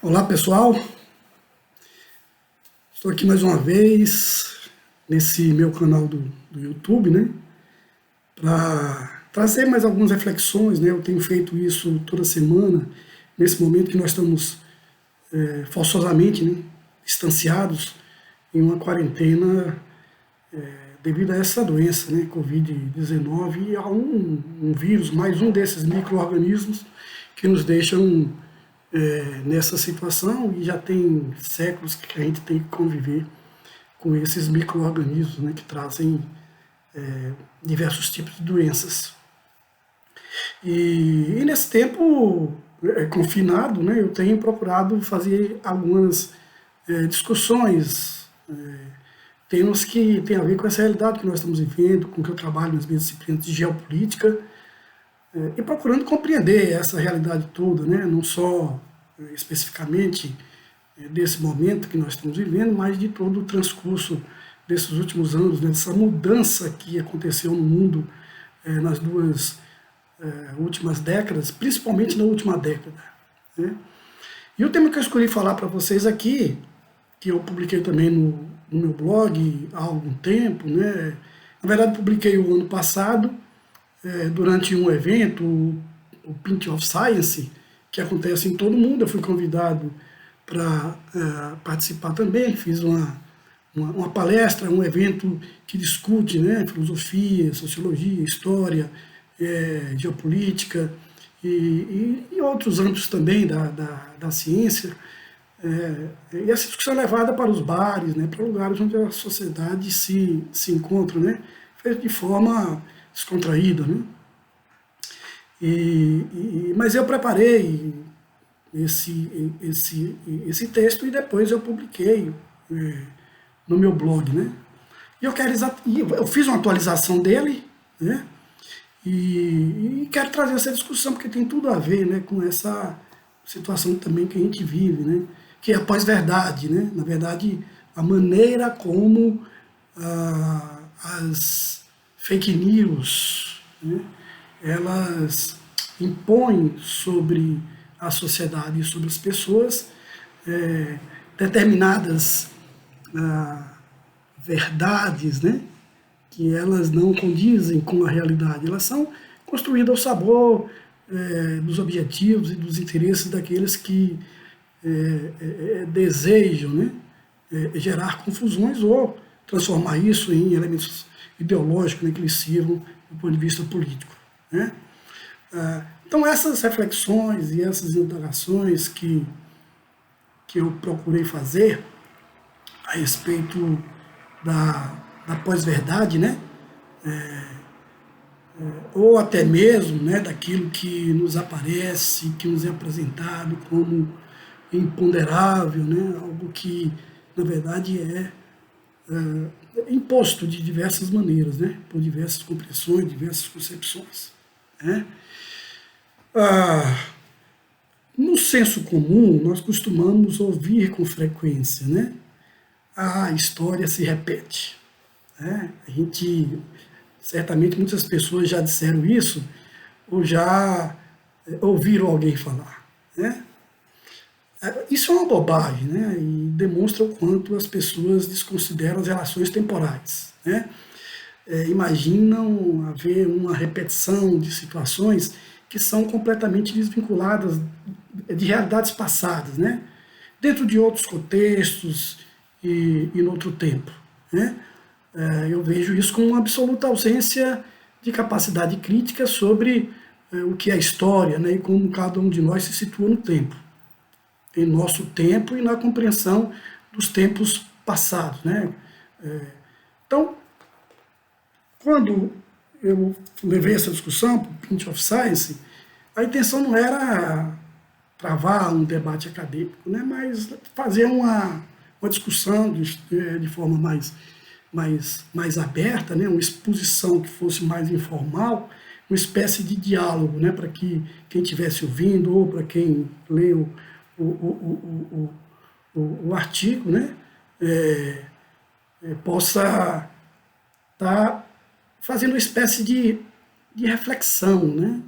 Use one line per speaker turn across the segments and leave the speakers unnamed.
Olá pessoal, estou aqui mais uma vez nesse meu canal do YouTube, né, para trazer mais algumas reflexões, né. Eu tenho feito isso toda semana, nesse momento que nós estamos forçosamente, né, distanciados em uma quarentena devido a essa doença, né, Covid-19, e a um vírus, mais um desses micro-organismos que nos deixam nessa situação, e já tem séculos que a gente tem que conviver com esses micro-organismos, né, que trazem diversos tipos de doenças. E nesse tempo confinado, né, eu tenho procurado fazer algumas discussões, temas que têm a ver com essa realidade que nós estamos vivendo, com que eu trabalho nas minhas disciplinas de geopolítica, e procurando compreender essa realidade toda, né, não só especificamente desse momento que nós estamos vivendo, mas de todo o transcurso desses últimos anos, né, dessa mudança que aconteceu no mundo nas duas últimas décadas, principalmente na última década, né? E o tema que eu escolhi falar para vocês aqui, que eu publiquei também no meu blog há algum tempo, né? Na verdade, publiquei o ano passado, durante um evento, o Pint of Science, que acontece em todo mundo. Eu fui convidado para participar também, fiz uma palestra, um evento que discute, né, filosofia, sociologia, história, geopolítica e outros âmbitos também da ciência. E essa discussão é levada para os bares, né, para lugares onde a sociedade se encontra, né, feita de forma descontraída, né? Mas eu preparei esse texto e depois eu publiquei no meu blog, né? Eu fiz uma atualização dele, né? E quero trazer essa discussão porque tem tudo a ver, né, com essa situação também que a gente vive, né? Que é a pós-verdade, né? Na verdade, a maneira como as fake news, né, elas impõem sobre a sociedade e sobre as pessoas determinadas verdades, né, que elas não condizem com a realidade. Elas são construídas ao sabor dos objetivos e dos interesses daqueles que desejam, né, gerar confusões ou transformar isso em elementos ideológicos, né, que lhes sirvam do ponto de vista político, né? Então essas reflexões e essas indagações que eu procurei fazer a respeito da pós-verdade, né, ou até mesmo, né, daquilo que nos aparece, que nos é apresentado como imponderável, né, algo que na verdade imposto de diversas maneiras, né, por diversas compreensões, diversas concepções, né? No senso comum, nós costumamos ouvir com frequência, né? A história se repete, né? A gente, certamente muitas pessoas já disseram isso, ou já ouviram alguém falar, né? Isso é uma bobagem, né? E demonstra o quanto as pessoas desconsideram as relações temporais, né? Imaginam haver uma repetição de situações que são completamente desvinculadas de realidades passadas, né? Dentro de outros contextos e no outro tempo, né? Eu vejo isso com uma absoluta ausência de capacidade crítica sobre o que é história, né? E como cada um de nós se situa no tempo, em nosso tempo e na compreensão dos tempos passados, né? Então, quando eu levei essa discussão para o Pint of Science, a intenção não era travar um debate acadêmico, né, mas fazer uma discussão de forma mais aberta, né, uma exposição que fosse mais informal, uma espécie de diálogo, né, para que quem estivesse ouvindo ou para quem leu o artigo, né, possa estar fazendo uma espécie de reflexão, né?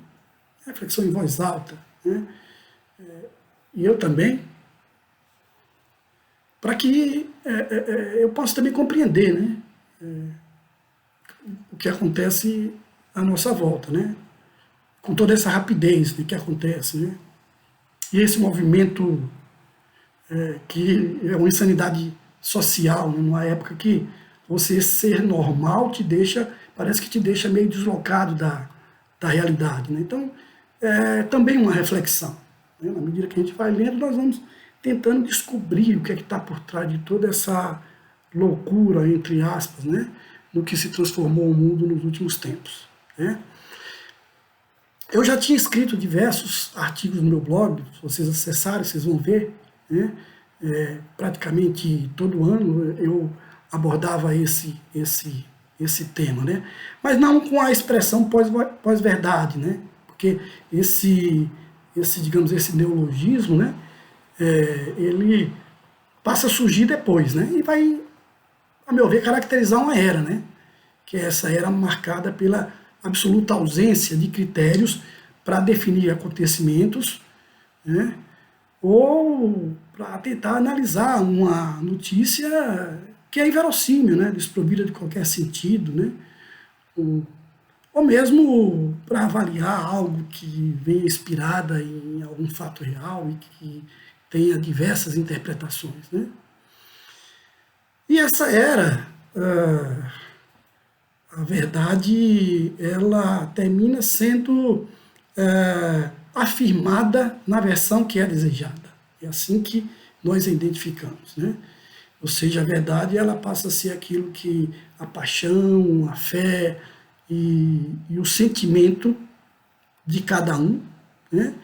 Reflexão em voz alta, né? E eu também. para que eu possa também compreender, né, o que acontece à nossa volta, né, com toda essa rapidez, né, que acontece, né, e esse movimento que é uma insanidade social, né, numa época que você ser normal te deixa, parece que te deixa meio deslocado da realidade, né? Então, é também uma reflexão, né? Na medida que a gente vai lendo, nós vamos tentando descobrir o que é que está por trás de toda essa loucura, entre aspas, né, no que se transformou o mundo nos últimos tempos, né? Eu já tinha escrito diversos artigos no meu blog, se vocês acessarem, vocês vão ver, né? Praticamente todo ano eu abordava esse tema, né? Mas não com a expressão pós-verdade, né? Porque digamos, esse neologismo, né? Ele passa a surgir depois, né? E vai, a meu ver, caracterizar uma era, né? Que é essa era marcada pela absoluta ausência de critérios para definir acontecimentos, né? Ou para tentar analisar uma notícia que é inverossímil, né? Desprovida de qualquer sentido, né? Ou mesmo para avaliar algo que venha inspirada em algum fato real e que tenha diversas interpretações, né? E essa era, a verdade, ela termina sendo afirmada na versão que é desejada. É assim que nós a identificamos, né? Ou seja, a verdade, ela passa a ser aquilo que a paixão, a fé e o sentimento de cada um, né,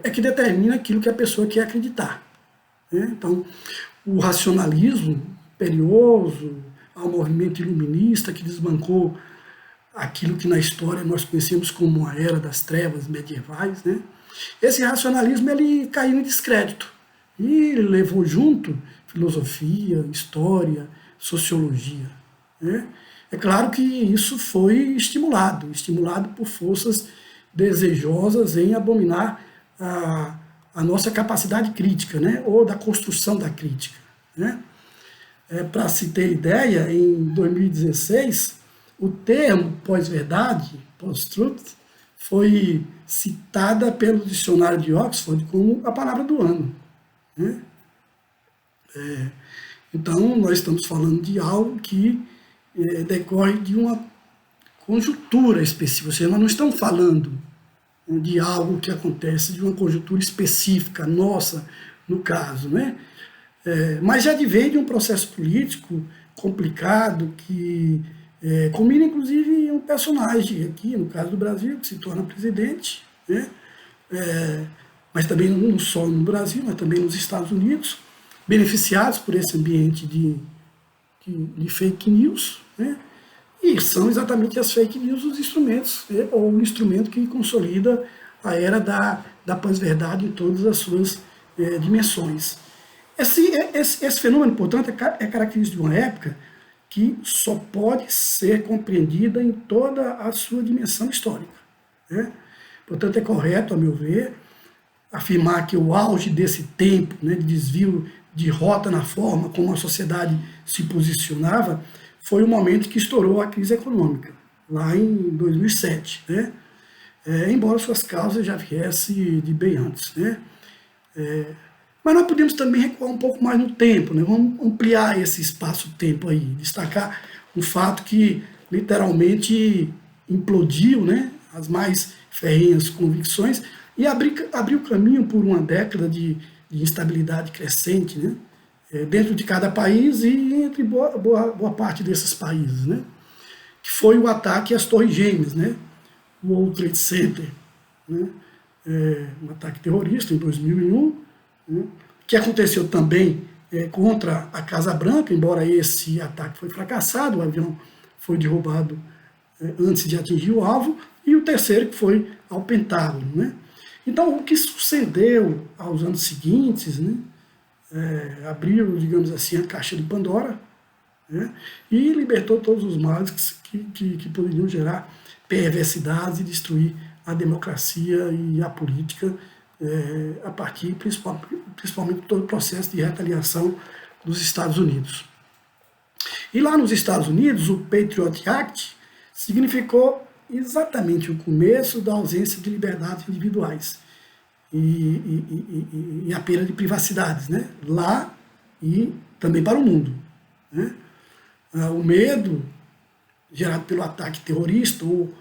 é que determina aquilo que a pessoa quer acreditar, né? Então, o racionalismo imperioso, ao movimento iluminista que desbancou aquilo que na história nós conhecemos como a Era das Trevas medievais, né? Esse racionalismo ele caiu em descrédito e levou junto filosofia, história, sociologia, né? É claro que isso foi estimulado por forças desejosas em abominar a nossa capacidade crítica, né? Ou da construção da crítica, né? Para se ter ideia, em 2016, o termo pós-verdade, post-truth, foi citada pelo dicionário de Oxford como a palavra do ano, né? Então, nós estamos falando de algo que decorre de uma conjuntura específica, ou seja, nós não estamos falando de algo que acontece de uma conjuntura específica, nossa, no caso, né? Mas já advém de um processo político complicado que combina inclusive em um personagem aqui, no caso do Brasil, que se torna presidente, né? Mas também não só no Brasil, mas também nos Estados Unidos, beneficiados por esse ambiente de fake news, né? E são exatamente as fake news os instrumentos, né? Ou o instrumento que consolida a era da pós-verdade em todas as suas dimensões. Esse fenômeno, portanto, é característico de uma época que só pode ser compreendida em toda a sua dimensão histórica, né? Portanto, é correto, a meu ver, afirmar que o auge desse tempo, né, de desvio de rota na forma como a sociedade se posicionava foi o momento que estourou a crise econômica, lá em 2007, né? Embora suas causas já viessem de bem antes, né? Mas nós podemos também recuar um pouco mais no tempo, né? Vamos ampliar esse espaço-tempo aí, destacar um fato que literalmente implodiu, né, as mais ferrenhas convicções e abriu caminho por uma década de instabilidade crescente, né, dentro de cada país e entre boa parte desses países, né, que foi o ataque às Torres Gêmeas, né, o World Trade Center, né, um ataque terrorista em 2001, né, que aconteceu também contra a Casa Branca, embora esse ataque foi fracassado, o avião foi derrubado antes de atingir o alvo, e o terceiro que foi ao Pentágono, né. Então, o que sucedeu aos anos seguintes, né, abriu, digamos assim, a caixa de Pandora, né, e libertou todos os males que poderiam gerar perversidades e destruir a democracia e a política a partir principalmente de todo o processo de retaliação dos Estados Unidos. E lá nos Estados Unidos, o Patriot Act significou exatamente o começo da ausência de liberdades individuais e a perda de privacidades, né? Lá e também para o mundo, né? O medo gerado pelo ataque terrorista, ou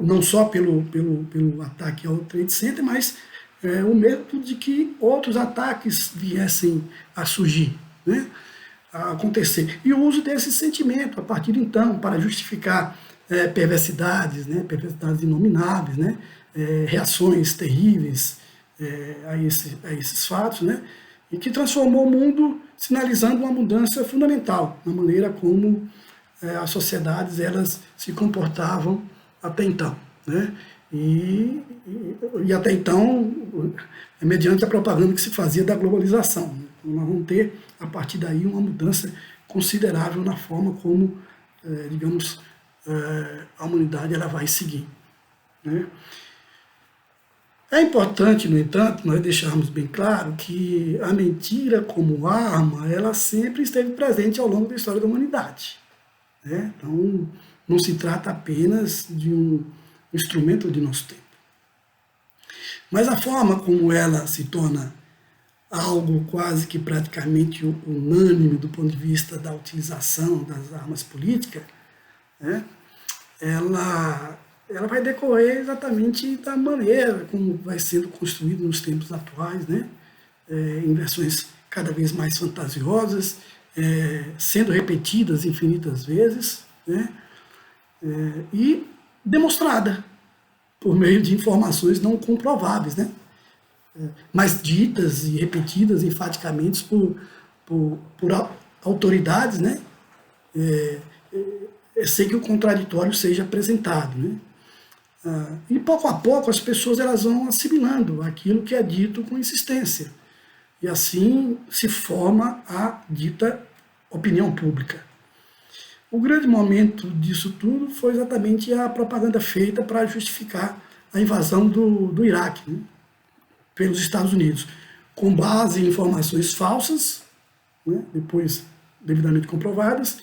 não só pelo ataque ao Trade Center, mas o medo de que outros ataques viessem a surgir, né? A acontecer. E o uso desse sentimento, a partir de então, para justificar perversidades, né? Perversidades inomináveis, né? Reações terríveis a esses fatos, né? E que transformou o mundo, sinalizando uma mudança fundamental na maneira como as sociedades elas se comportavam até então, né? E até então, mediante a propaganda que se fazia da globalização, né? Então, nós vamos ter, a partir daí, uma mudança considerável na forma como, digamos, a humanidade ela vai seguir, né? É importante, no entanto, nós deixarmos bem claro que a mentira como arma, ela sempre esteve presente ao longo da história da humanidade, né? Então, não se trata apenas de um instrumento de nosso tempo. Mas a forma como ela se torna algo quase que praticamente unânime do ponto de vista da utilização das armas políticas, né, ela vai decorrer exatamente da maneira como vai sendo construído nos tempos atuais, né, em versões cada vez mais fantasiosas, sendo repetidas infinitas vezes, né, e demonstrada por meio de informações não comprováveis, né? Mas ditas e repetidas enfaticamente por autoridades, né? Sem que o contraditório seja apresentado, né? E pouco a pouco as pessoas elas vão assimilando aquilo que é dito com insistência. E assim se forma a dita opinião pública. O grande momento disso tudo foi exatamente a propaganda feita para justificar a invasão do Iraque, né, pelos Estados Unidos, com base em informações falsas, né, depois devidamente comprovadas,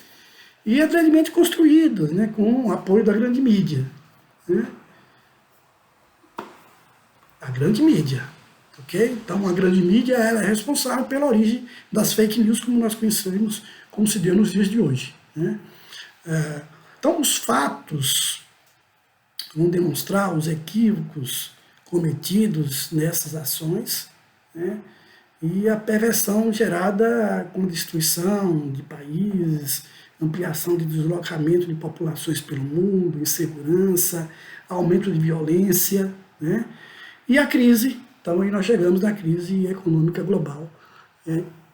e grandemente construídas, né, com o apoio da grande mídia. Né. A grande mídia. Okay? Então a grande mídia ela é responsável pela origem das fake news como nós conhecemos, como se deu nos dias de hoje. Né. Então, os fatos vão demonstrar os equívocos cometidos nessas ações, né, e a perversão gerada com destruição de países, ampliação de deslocamento de populações pelo mundo, insegurança, aumento de violência, né, e a crise. Então, aí nós chegamos na crise econômica global,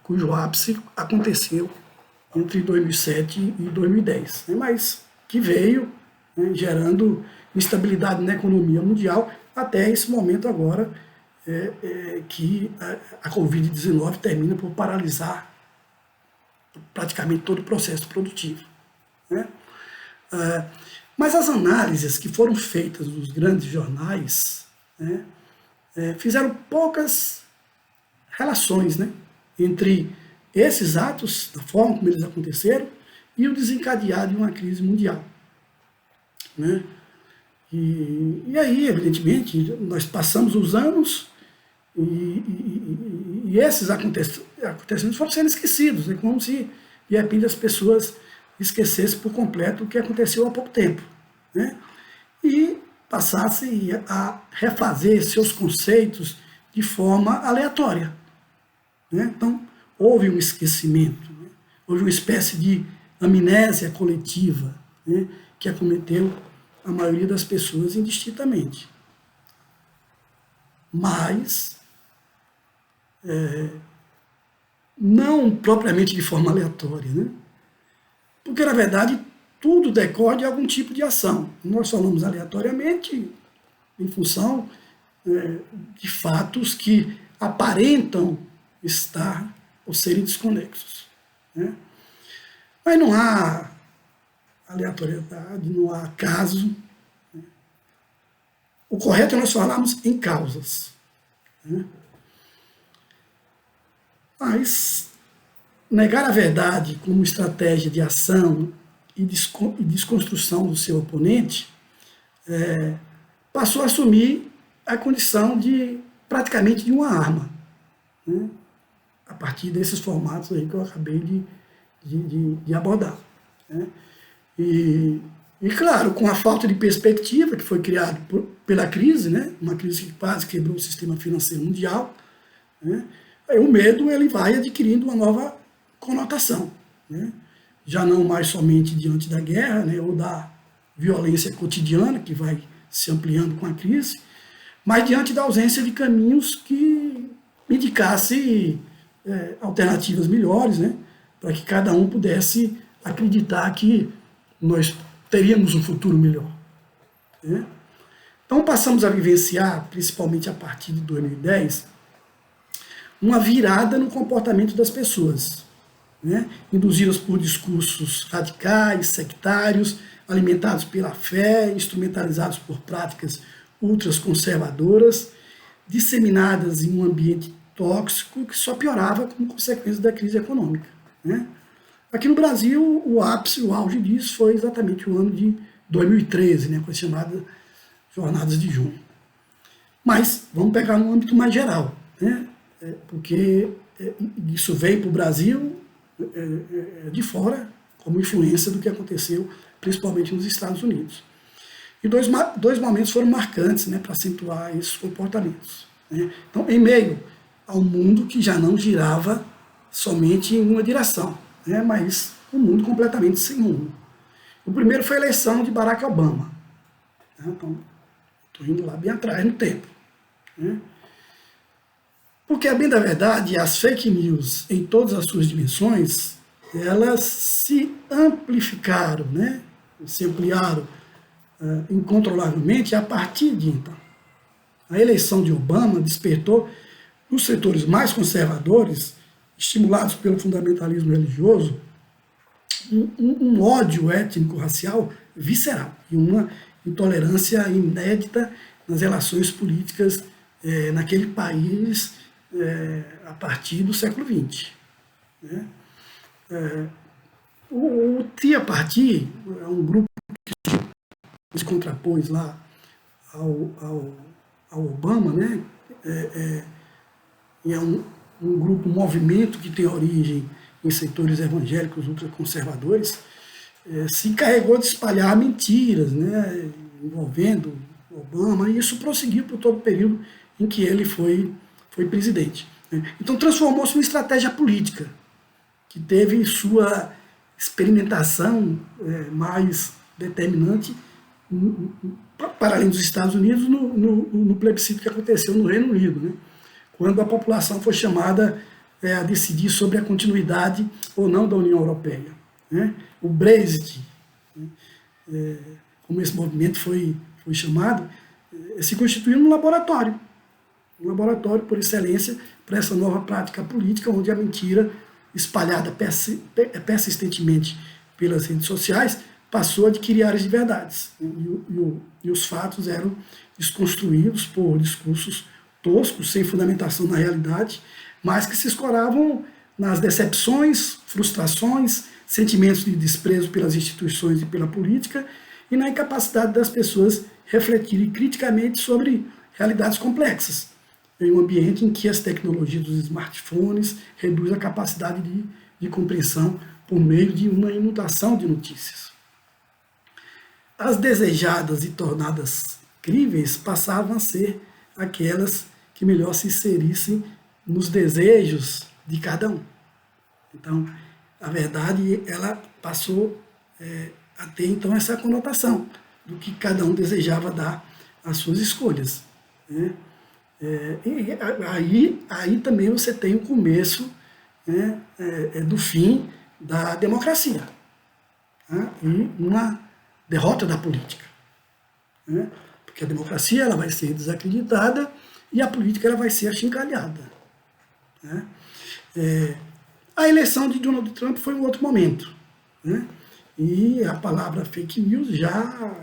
cujo ápice aconteceu entre 2007 e 2010, né, mas que veio, né, gerando instabilidade na economia mundial até esse momento agora que a Covid-19 termina por paralisar praticamente todo o processo produtivo. Né? Mas as análises que foram feitas nos grandes jornais, né, fizeram poucas relações, né, entre esses atos, da forma como eles aconteceram, e o desencadear de uma crise mundial. Né? E aí, evidentemente, nós passamos os anos e esses acontecimentos foram sendo esquecidos, né? Como se, de repente, as pessoas esquecessem por completo o que aconteceu há pouco tempo. Né? E passassem a refazer seus conceitos de forma aleatória. Né? Então, houve um esquecimento, né? Houve uma espécie de amnésia coletiva, né, que acometeu a maioria das pessoas indistintamente. Mas, não propriamente de forma aleatória, né? Porque, na verdade, tudo decorre de algum tipo de ação. Nós falamos aleatoriamente em função de fatos que aparentam estar ou serem desconexos. Né? Mas não há aleatoriedade, não há acaso. Né? O correto é nós falarmos em causas. Né? Mas negar a verdade como estratégia de ação e desconstrução do seu oponente passou a assumir a condição de praticamente de uma arma, né? A partir desses formatos aí que eu acabei de abordar. Né? E, claro, com a falta de perspectiva que foi criada pela crise, né? Uma crise que quase quebrou o sistema financeiro mundial, né? Aí o medo ele vai adquirindo uma nova conotação, né? Já não mais somente diante da guerra, né? Ou da violência cotidiana, que vai se ampliando com a crise, mas diante da ausência de caminhos que indicasse alternativas melhores, né? Para que cada um pudesse acreditar que nós teríamos um futuro melhor. Né? Então passamos a vivenciar, principalmente a partir de 2010, uma virada no comportamento das pessoas, né? Induzidas por discursos radicais, sectários, alimentados pela fé, instrumentalizados por práticas ultraconservadoras, disseminadas em um ambiente tóxico que só piorava como consequência da crise econômica. Né? Aqui no Brasil, o ápice, o auge disso foi exatamente o ano de 2013, né, com as chamadas Jornadas de Junho. Mas vamos pegar no âmbito mais geral, né, porque isso veio para o Brasil de fora, como influência do que aconteceu, principalmente nos Estados Unidos. E dois momentos foram marcantes, né, para acentuar esses comportamentos. Né? Então, em meio ao mundo que já não girava somente em uma direção, né, mas um mundo completamente sem rumo. O primeiro foi a eleição de Barack Obama. Né? Então, estou indo lá bem atrás no tempo. Né? Porque, a bem da verdade, as fake news, em todas as suas dimensões, elas se amplificaram, né? Se ampliaram incontrolavelmente a partir de então. A eleição de Obama despertou nos setores mais conservadores, estimulados pelo fundamentalismo religioso, um ódio étnico-racial visceral e uma intolerância inédita nas relações políticas naquele país a partir do século XX. Né? O Tea Party é um grupo que se contrapôs lá ao Obama, né? E é um grupo, um movimento que tem origem em setores evangélicos ultraconservadores, se encarregou de espalhar mentiras, né, envolvendo Obama, e isso prosseguiu por todo o período em que ele foi presidente. Né. Então transformou-se em uma estratégia política, que teve sua experimentação mais determinante para além dos Estados Unidos no plebiscito que aconteceu no Reino Unido, né, quando a população foi chamada a decidir sobre a continuidade ou não da União Europeia. Né? O Brexit, como esse movimento foi chamado, se constituiu um laboratório por excelência para essa nova prática política, onde a mentira, espalhada persistentemente pelas redes sociais, passou a adquirir áreas de verdades. E os fatos eram desconstruídos por discursos toscos, sem fundamentação na realidade, mas que se escoravam nas decepções, frustrações, sentimentos de desprezo pelas instituições e pela política, e na incapacidade das pessoas refletirem criticamente sobre realidades complexas, em um ambiente em que as tecnologias dos smartphones reduzem a capacidade de compreensão por meio de uma inundação de notícias. As desejadas e tornadas críveis passavam a ser aquelas que melhor se inserissem nos desejos de cada um. Então, a verdade, ela passou a ter, então, essa conotação do que cada um desejava dar às suas escolhas. Né? E aí também você tem o começo, né, do fim da democracia, né? E uma derrota da política. Né? Porque a democracia ela vai ser desacreditada e a política ela vai ser achincalhada. Né? A eleição de Donald Trump foi um outro momento. Né? E a palavra fake news já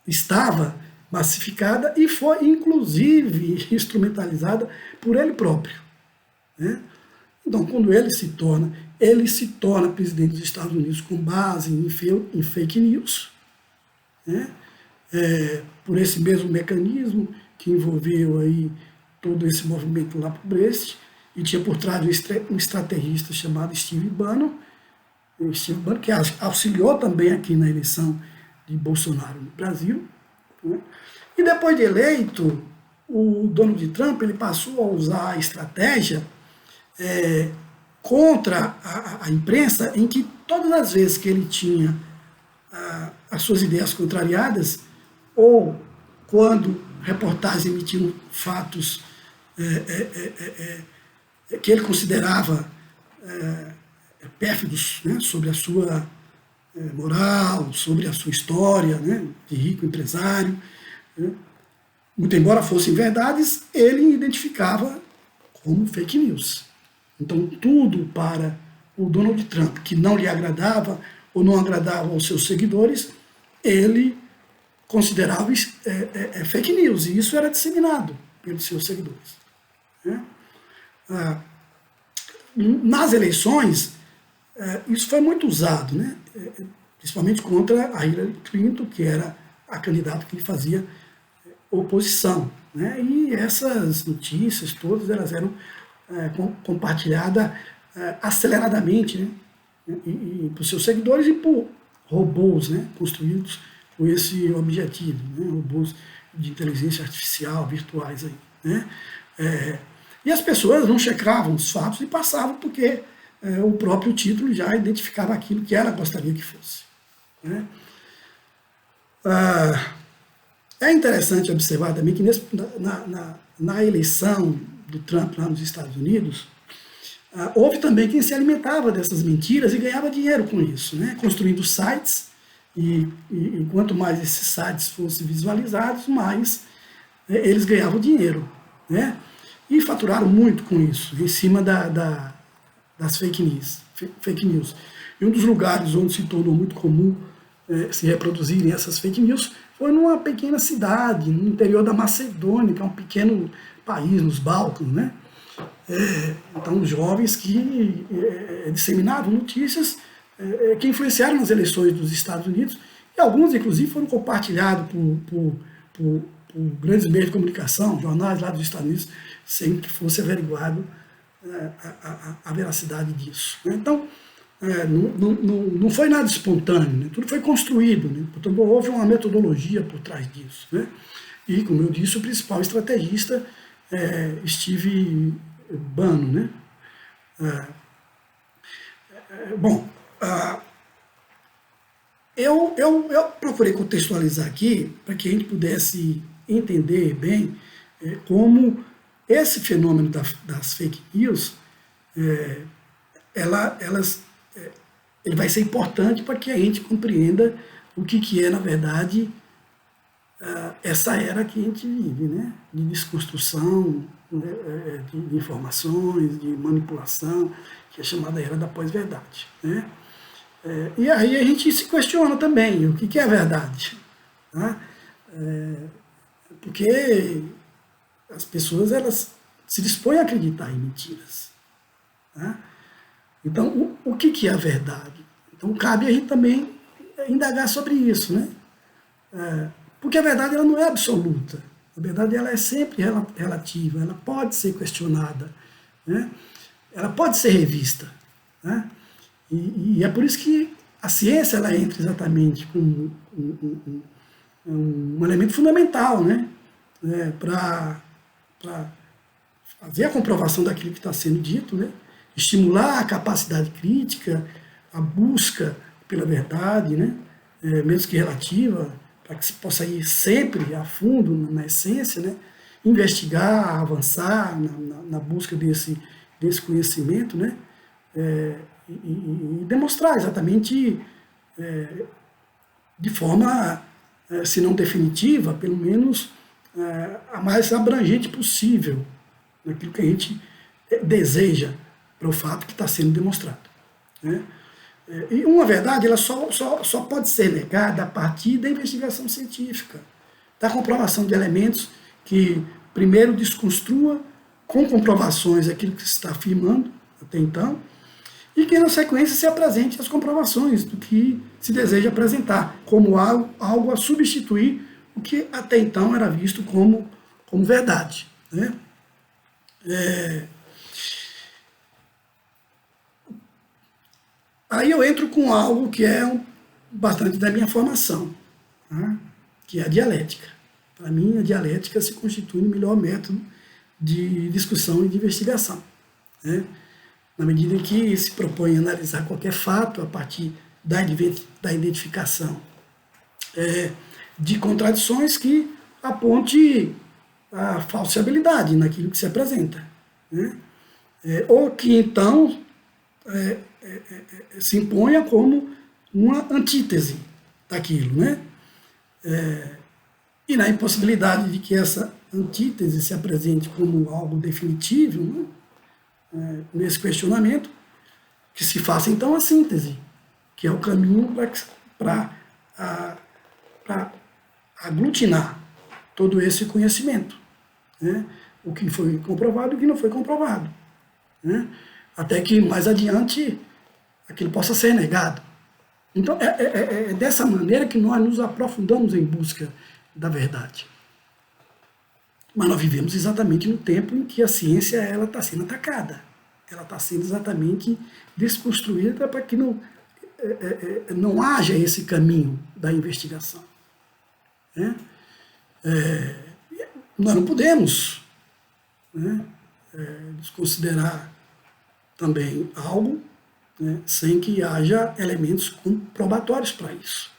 estava massificada e foi, inclusive, instrumentalizada por ele próprio, né? Então, quando ele se torna presidente dos Estados Unidos com base em fake news, né? Por esse mesmo mecanismo que envolveu aí todo esse movimento lá para o Brexit, e tinha por trás um estrategista chamado Steve Bannon, que auxiliou também aqui na eleição de Bolsonaro no Brasil, né? E depois de eleito, o Donald Trump ele passou a usar a estratégia contra a imprensa, em que todas as vezes que ele tinha as suas ideias contrariadas, ou quando reportagens emitiam fatos que ele considerava pérfidos, né, sobre a sua moral, sobre a sua história, né, de rico empresário, né, muito embora fossem verdades, ele identificava como fake news. Então, tudo para o Donald Trump que não lhe agradava ou não agradava aos seus seguidores, ele considerava fake news, e isso era disseminado pelos seus seguidores, né? Nas eleições, isso foi muito usado, né? Principalmente contra a Hillary Clinton, que era a candidata que lhe fazia oposição, né? E essas notícias todas elas eram compartilhadas aceleradamente, né? E por seus seguidores e por robôs, né, construídos com esse objetivo, né, robôs de inteligência artificial, virtuais aí, né? E as pessoas não checavam os fatos e passavam porque o próprio título já identificava aquilo que ela gostaria que fosse, né? É interessante observar também que na eleição do Trump lá nos Estados Unidos, houve também quem se alimentava dessas mentiras e ganhava dinheiro com isso, né? Construindo sites, e quanto mais esses sites fossem visualizados, mais eles ganhavam dinheiro, né? E faturaram muito com isso, em cima das fake news. E um dos lugares onde se tornou muito comum se reproduzirem essas fake news foi numa pequena cidade, no interior da Macedônia, que é um pequeno país nos Balcãs, né? Então, jovens que disseminavam notícias que influenciaram nas eleições dos Estados Unidos, e alguns, inclusive, foram compartilhados por grandes meios de comunicação, jornais lá dos Estados Unidos, sem que fosse averiguado a veracidade disso, né? Então, não foi nada espontâneo, né? Tudo foi construído, né? Portanto, houve uma metodologia por trás disso, né? E, como eu disse, o principal estrategista Steve Bannon, né? Bom, eu procurei contextualizar aqui para que a gente pudesse entender bem como esse fenômeno das fake news, ele vai ser importante para que a gente compreenda o que é, na verdade, essa era que a gente vive, né? De desconstrução, de informações, de manipulação, que é chamada era da pós-verdade, né? E aí a gente se questiona também o que é a verdade, né? Porque as pessoas elas se dispõem a acreditar em mentiras, né? Então, o que é a verdade? Então, cabe a gente também indagar sobre isso, né? Porque a verdade ela não é absoluta. A verdade ela é sempre relativa, ela pode ser questionada, né? Ela pode ser revista, né? E é por isso que a ciência ela entra exatamente como um elemento fundamental, né? Para fazer a comprovação daquilo que está sendo dito, né? Estimular a capacidade crítica, a busca pela verdade, né? Mesmo que relativa, para que se possa ir sempre a fundo na essência, né? Investigar, avançar na busca desse conhecimento, né? E demonstrar exatamente de forma, se não definitiva, pelo menos a mais abrangente possível, naquilo que a gente deseja para o fato que está sendo demonstrado, né? E uma verdade ela só pode ser negada a partir da investigação científica. da comprovação de elementos que primeiro desconstrua com comprovações aquilo que se está afirmando até então, e que na sequência se apresente as comprovações do que se deseja apresentar, como algo a substituir o que até então era visto como verdade. Né? Aí eu entro com algo que é bastante da minha formação, né? Que é a dialética. Para mim, a dialética se constitui o melhor método de discussão e de investigação. Né? Na medida em que se propõe analisar qualquer fato a partir da identificação de contradições que aponte a falseabilidade naquilo que se apresenta. Né? Ou que, então, se imponha como uma antítese daquilo. Né? E na impossibilidade de que essa antítese se apresente como algo definitivo, né? Nesse questionamento, que se faça então a síntese, que é o caminho para aglutinar todo esse conhecimento, né? O que foi comprovado e o que não foi comprovado, né? Até que mais adiante aquilo possa ser negado. Então é dessa maneira que nós nos aprofundamos em busca da verdade. Mas nós vivemos exatamente no tempo em que a ciência está sendo atacada. Ela está sendo exatamente desconstruída para que não haja esse caminho da investigação. Né? Nós não podemos, né, desconsiderar também algo, né, sem que haja elementos comprobatórios para isso.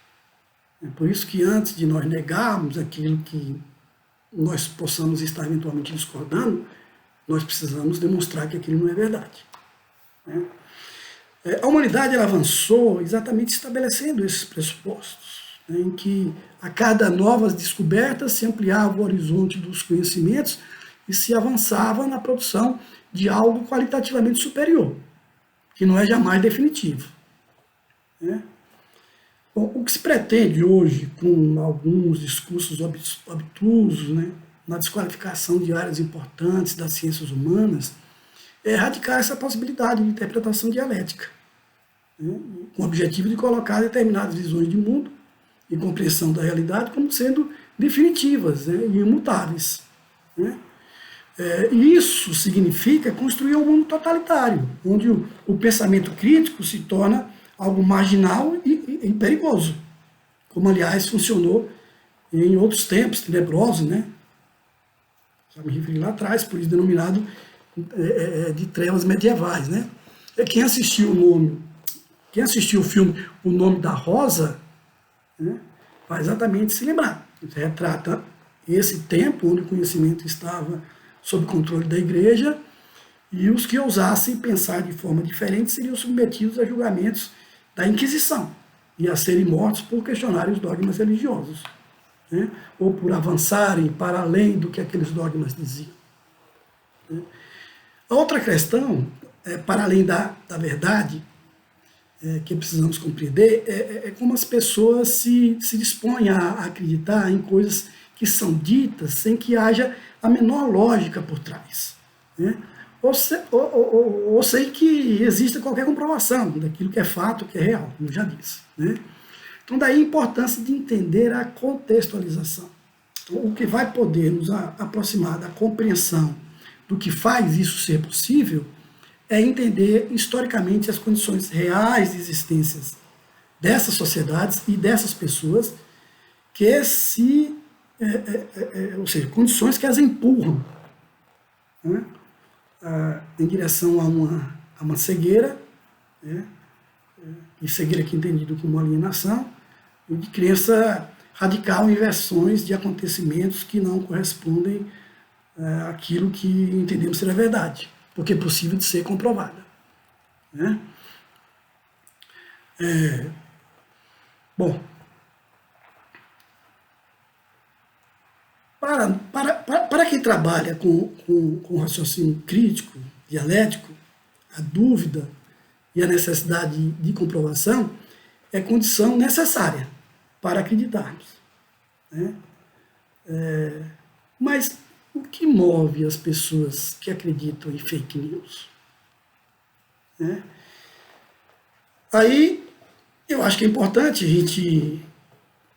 É por isso que antes de nós negarmos aquilo que nós possamos estar eventualmente discordando, nós precisamos demonstrar que aquilo não é verdade. Né? A humanidade ela avançou exatamente estabelecendo esses pressupostos, né, em que a cada novas descobertas se ampliava o horizonte dos conhecimentos e se avançava na produção de algo qualitativamente superior, que não é jamais definitivo. Né? Bom, o que se pretende hoje, com alguns discursos obtusos, né, na desqualificação de áreas importantes das ciências humanas, é erradicar essa possibilidade de interpretação dialética, né, com o objetivo de colocar determinadas visões de mundo e compreensão da realidade como sendo definitivas, né, e imutáveis. Né. E isso significa construir um mundo totalitário, onde o pensamento crítico se torna algo marginal e perigoso, como, aliás, funcionou em outros tempos tenebrosos, né? Já me referi lá atrás, por isso denominado de trevas medievais, né? Quem assistiu o filme O Nome da Rosa, né, vai exatamente se lembrar. Retrata esse tempo onde o conhecimento estava sob controle da igreja e os que ousassem pensar de forma diferente seriam submetidos a julgamentos da Inquisição e a serem mortos por questionarem os dogmas religiosos, né? Ou por avançarem para além do que aqueles dogmas diziam. Né? A outra questão, para além da verdade, que precisamos compreender, é como as pessoas se dispõem a acreditar em coisas que são ditas sem que haja a menor lógica por trás. Né? Ou sem que exista qualquer comprovação daquilo que é fato, que é real, como já disse. Né? Então, daí a importância de entender a contextualização. Então, o que vai poder nos aproximar da compreensão do que faz isso ser possível é entender historicamente as condições reais de existência dessas sociedades e dessas pessoas, ou seja, condições que as empurram, né, em direção a uma cegueira, né, e cegueira aqui entendido como alienação, e de crença radical em versões de acontecimentos que não correspondem àquilo que entendemos ser a verdade, porque é possível de ser comprovada. Né? Bom, para quem trabalha com raciocínio crítico, dialético, a dúvida e a necessidade de comprovação é condição necessária para acreditarmos. Né? Mas o que move as pessoas que acreditam em fake news? Né? Aí eu acho que é importante a gente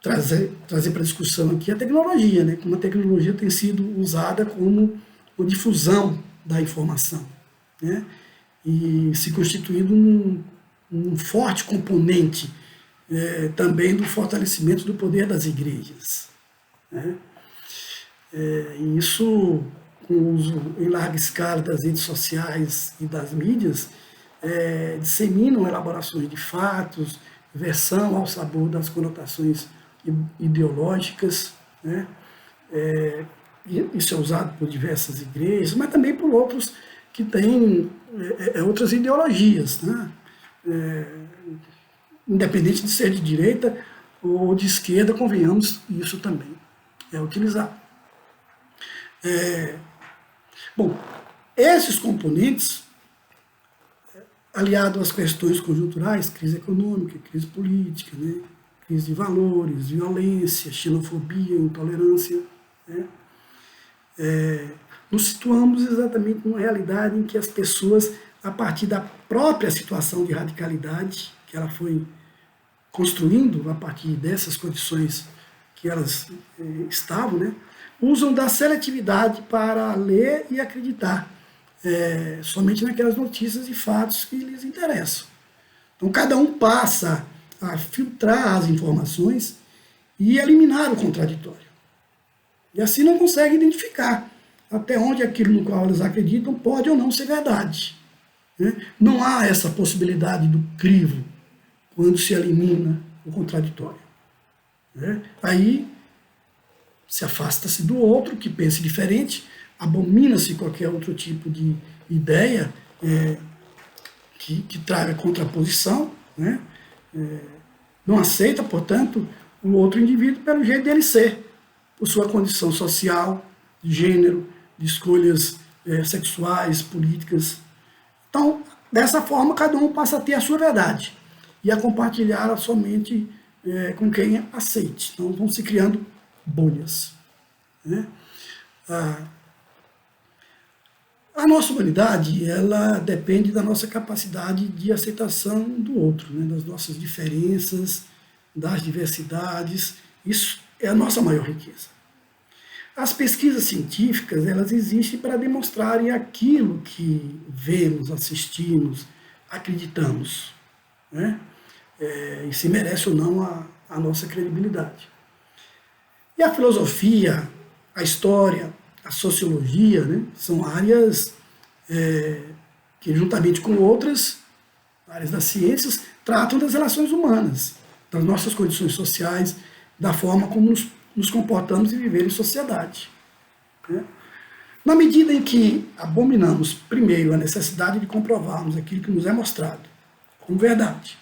trazer para discussão aqui a tecnologia, né? Como a tecnologia tem sido usada como uma difusão da informação, né? E se constituindo um forte componente também do fortalecimento do poder das igrejas, né? E isso, com o uso em larga escala das redes sociais e das mídias, disseminam elaborações de fatos, versão ao sabor das conotações ideológicas, né? Isso é usado por diversas igrejas, mas também por outros que têm outras ideologias, né? Independente de ser de direita ou de esquerda, convenhamos, isso também é utilizado. Bom, esses componentes, aliados às questões conjunturais, crise econômica, crise política, né? Crise de valores, violência, xenofobia, intolerância, né? Nos situamos exatamente numa realidade em que as pessoas, a partir da própria situação de radicalidade que ela foi construindo a partir dessas condições que elas estavam, né, usam da seletividade para ler e acreditar somente naquelas notícias e fatos que lhes interessam. Então cada um passa a filtrar as informações e eliminar o contraditório. E assim não consegue identificar até onde aquilo no qual eles acreditam pode ou não ser verdade, né? Não há essa possibilidade do crivo quando se elimina o contraditório, né? Aí se afasta-se do outro que pense diferente, abomina-se qualquer outro tipo de ideia que traga contraposição, né? Não aceita, portanto, o outro indivíduo pelo jeito dele ser, por sua condição social, de gênero, de escolhas sexuais, políticas. Então, dessa forma, cada um passa a ter a sua verdade e a compartilhar somente com quem aceite. Então, vão se criando bolhas, né? A nossa humanidade, ela depende da nossa capacidade de aceitação do outro, né? Das nossas diferenças, das diversidades. Isso é a nossa maior riqueza. As pesquisas científicas, elas existem para demonstrarem aquilo que vemos, assistimos, acreditamos, né? E se merece ou não a nossa credibilidade. E a filosofia, a história, a sociologia, né, são áreas que, juntamente com outras áreas das ciências, tratam das relações humanas, das nossas condições sociais, da forma como nos comportamos e viver em sociedade, né? Na medida em que abominamos, primeiro, a necessidade de comprovarmos aquilo que nos é mostrado como verdade,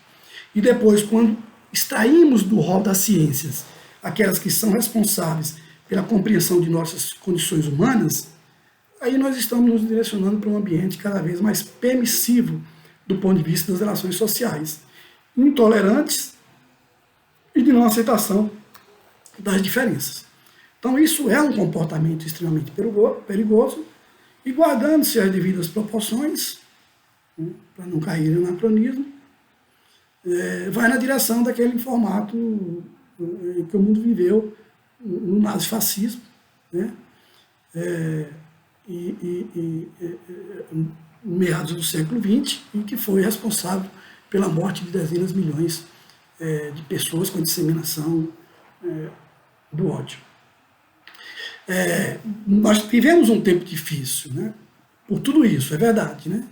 e depois, quando extraímos do rol das ciências aquelas que são responsáveis pela compreensão de nossas condições humanas, aí nós estamos nos direcionando para um ambiente cada vez mais permissivo do ponto de vista das relações sociais, intolerantes e de não aceitação das diferenças. Então isso é um comportamento extremamente perigoso e, guardando-se as devidas proporções, né, para não cair em anacronismo, vai na direção daquele formato que o mundo viveu no nazifascismo, né? Meados do século XX, e que foi responsável pela morte de dezenas de milhões de pessoas com a disseminação do ódio. Nós vivemos um tempo difícil, né? Por tudo isso, é verdade, né?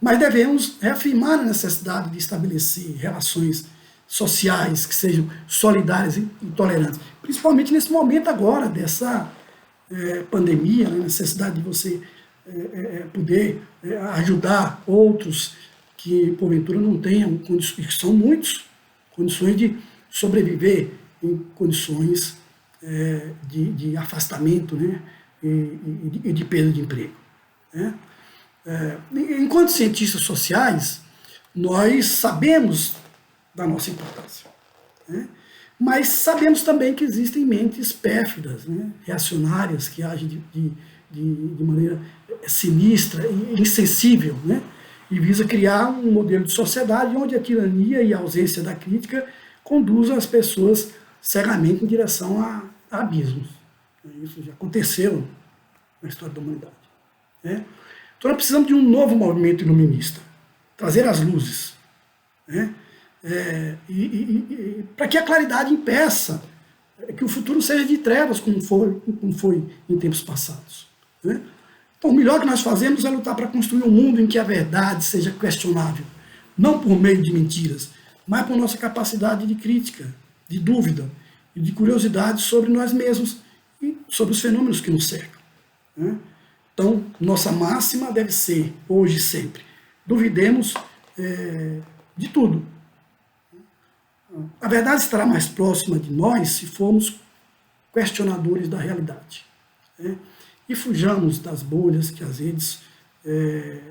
Mas devemos reafirmar a necessidade de estabelecer relações sociais que sejam solidárias e tolerantes, principalmente nesse momento agora dessa pandemia, né? A necessidade de você poder ajudar outros que porventura não tenham condições, que são muitos, condições de sobreviver em condições de afastamento, né? e de perda de emprego, né? Enquanto cientistas sociais, nós sabemos da nossa importância, né? Mas sabemos também que existem mentes pérfidas, né, reacionárias, que agem de maneira sinistra e insensível, né, e visa criar um modelo de sociedade onde a tirania e a ausência da crítica conduzam as pessoas cegamente em direção a abismos. Isso já aconteceu na história da humanidade. Né? Então nós precisamos de um novo movimento iluminista, trazer as luzes, né? Para que a claridade impeça que o futuro seja de trevas, como foi em tempos passados. Né? Então, o melhor que nós fazemos é lutar para construir um mundo em que a verdade seja questionável, não por meio de mentiras, mas por nossa capacidade de crítica, de dúvida e de curiosidade sobre nós mesmos e sobre os fenômenos que nos cercam. Né? Então, nossa máxima deve ser, hoje e sempre, duvidemos de tudo. A verdade estará mais próxima de nós se formos questionadores da realidade. Né? E fujamos das bolhas que as redes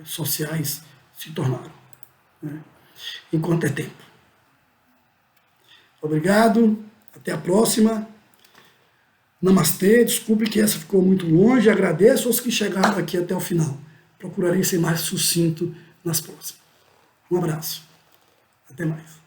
sociais se tornaram, né? Enquanto é tempo. Obrigado, até a próxima. Namastê, desculpe que essa ficou muito longe, agradeço aos que chegaram aqui até o final. Procurarei ser mais sucinto nas próximas. Um abraço, até mais.